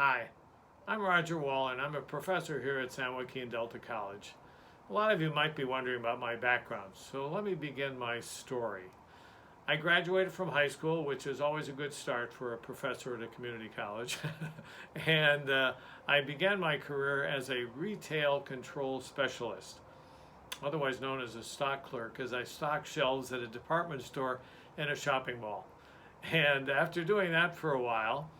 Hi, I'm Roger Wall, and I'm a professor here at San Joaquin Delta College. A lot of you might be wondering about my background, so let me begin my story. I graduated from high school, which is always a good start for a professor at a community college, and I began my career as a retail control specialist, otherwise known as a stock clerk, as I stocked shelves at a department store and a shopping mall. And after doing that for a while,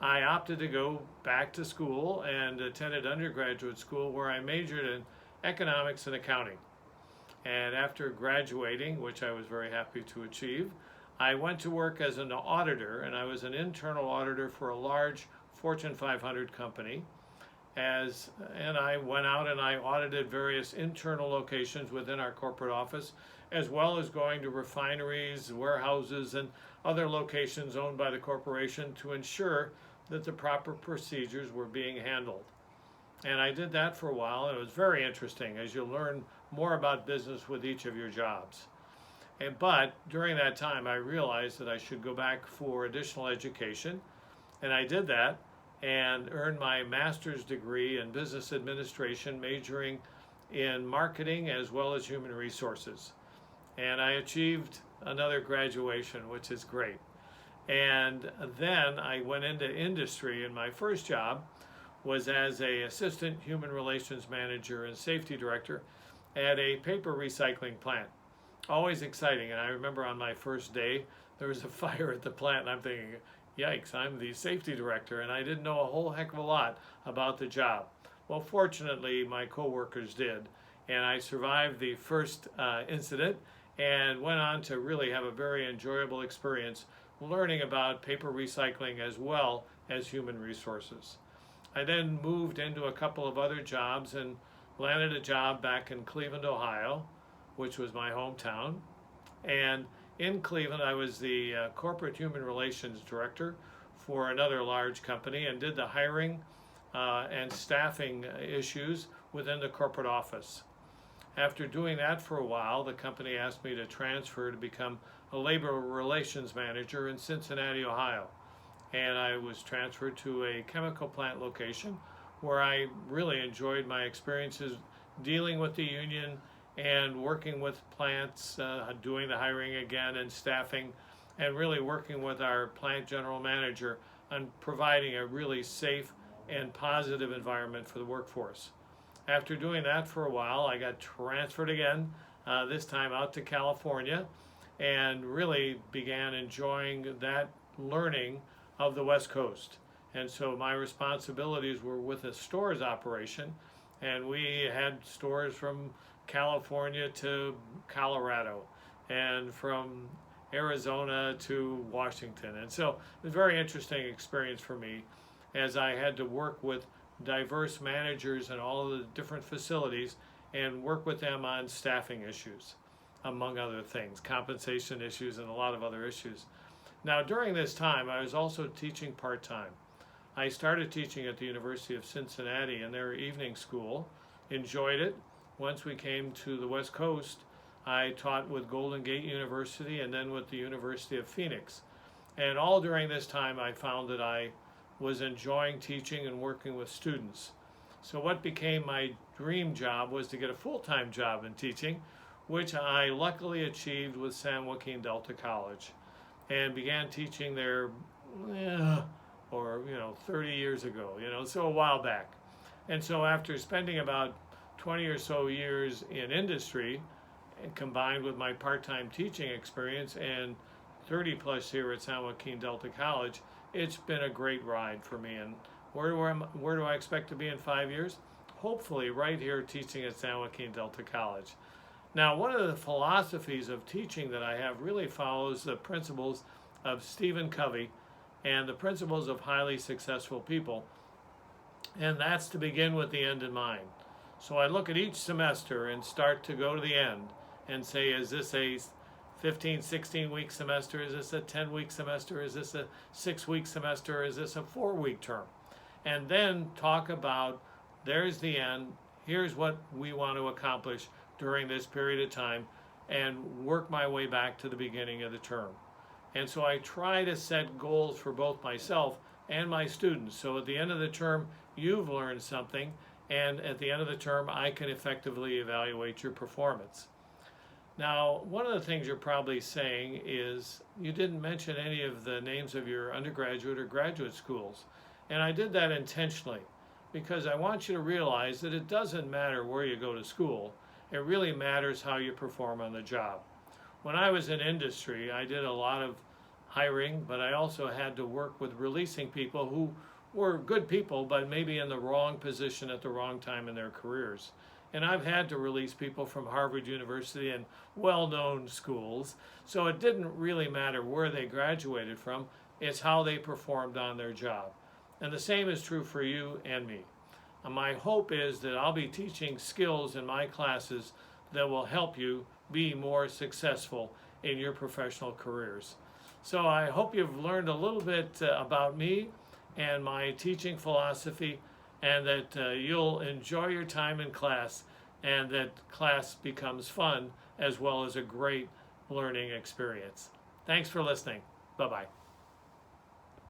I opted to go back to school and attended undergraduate school where I majored in economics and accounting. And after graduating, which I was very happy to achieve, I went to work as an auditor, and I was an internal auditor for a large Fortune 500 company. And I went out and I audited various internal locations within our corporate office, as well as going to refineries, warehouses, and other locations owned by the corporation to ensure that the proper procedures were being handled. And I did that for a while, and it was very interesting as you learn more about business with each of your jobs. But during that time, I realized that I should go back for additional education, and I did that and earned my master's degree in business administration, majoring in marketing as well as human resources. And I achieved another graduation, which is great. And then I went into industry, and my first job was as an assistant human relations manager and safety director at a paper recycling plant. Always exciting. And I remember on my first day, there was a fire at the plant, and I'm thinking, yikes, I'm the safety director, and I didn't know a whole heck of a lot about the job. Well, fortunately, my coworkers did, and I survived the first incident and went on to really have a very enjoyable experience learning about paper recycling as well as human resources. I then moved into a couple of other jobs and landed a job back in Cleveland, Ohio, which was my hometown. And in Cleveland, I was the corporate human relations director for another large company and did the hiring and staffing issues within the corporate office. After doing that for a while, the company asked me to transfer to become a labor relations manager in Cincinnati, Ohio. And I was transferred to a chemical plant location where I really enjoyed my experiences dealing with the union and working with plants, doing the hiring again and staffing, and really working with our plant general manager on providing a really safe and positive environment for the workforce. After doing that for a while, I got transferred again, this time out to California, and really began enjoying that learning of the West Coast. And so my responsibilities were with a stores operation, and we had stores from California to Colorado and from Arizona to Washington. And so it was a very interesting experience for me as I had to work with diverse managers in all of the different facilities and work with them on staffing issues, among other things, compensation issues and a lot of other issues. Now, during this time, I was also teaching part-time. I started teaching at the University of Cincinnati in their evening school, enjoyed it. Once we came to the West Coast, I taught with Golden Gate University and then with the University of Phoenix. And all during this time, I found that I was enjoying teaching and working with students. So what became my dream job was to get a full-time job in teaching, which I luckily achieved with San Joaquin Delta College, and began teaching there, 30 years ago, so a while back. And so after spending about 20 or so years in industry, and combined with my part-time teaching experience and 30 plus here at San Joaquin Delta College, it's been a great ride for me. And where do I expect to be in 5 years? Hopefully right here teaching at San Joaquin Delta College. Now, one of the philosophies of teaching that I have really follows the principles of Stephen Covey and the principles of highly successful people, and that's to begin with the end in mind. So I look at each semester and start to go to the end and say, is this a 15, 16-week semester? Is this a 10-week semester? Is this a 6-week semester? Is this a 4-week term? And then talk about, there's the end, here's what we want to accomplish during this period of time, and work my way back to the beginning of the term. And so I try to set goals for both myself and my students. So at the end of the term, you've learned something, and at the end of the term, I can effectively evaluate your performance. Now, one of the things you're probably saying is you didn't mention any of the names of your undergraduate or graduate schools. And I did that intentionally because I want you to realize that it doesn't matter where you go to school. It really matters how you perform on the job. When I was in industry, I did a lot of hiring, but I also had to work with releasing people who were good people, but maybe in the wrong position at the wrong time in their careers. And I've had to release people from Harvard University and well-known schools, so it didn't really matter where they graduated from, it's how they performed on their job. And the same is true for you and me. And my hope is that I'll be teaching skills in my classes that will help you be more successful in your professional careers. So I hope you've learned a little bit about me and my teaching philosophy, and that you'll enjoy your time in class, and that class becomes fun as well as a great learning experience. Thanks for listening. Bye-bye.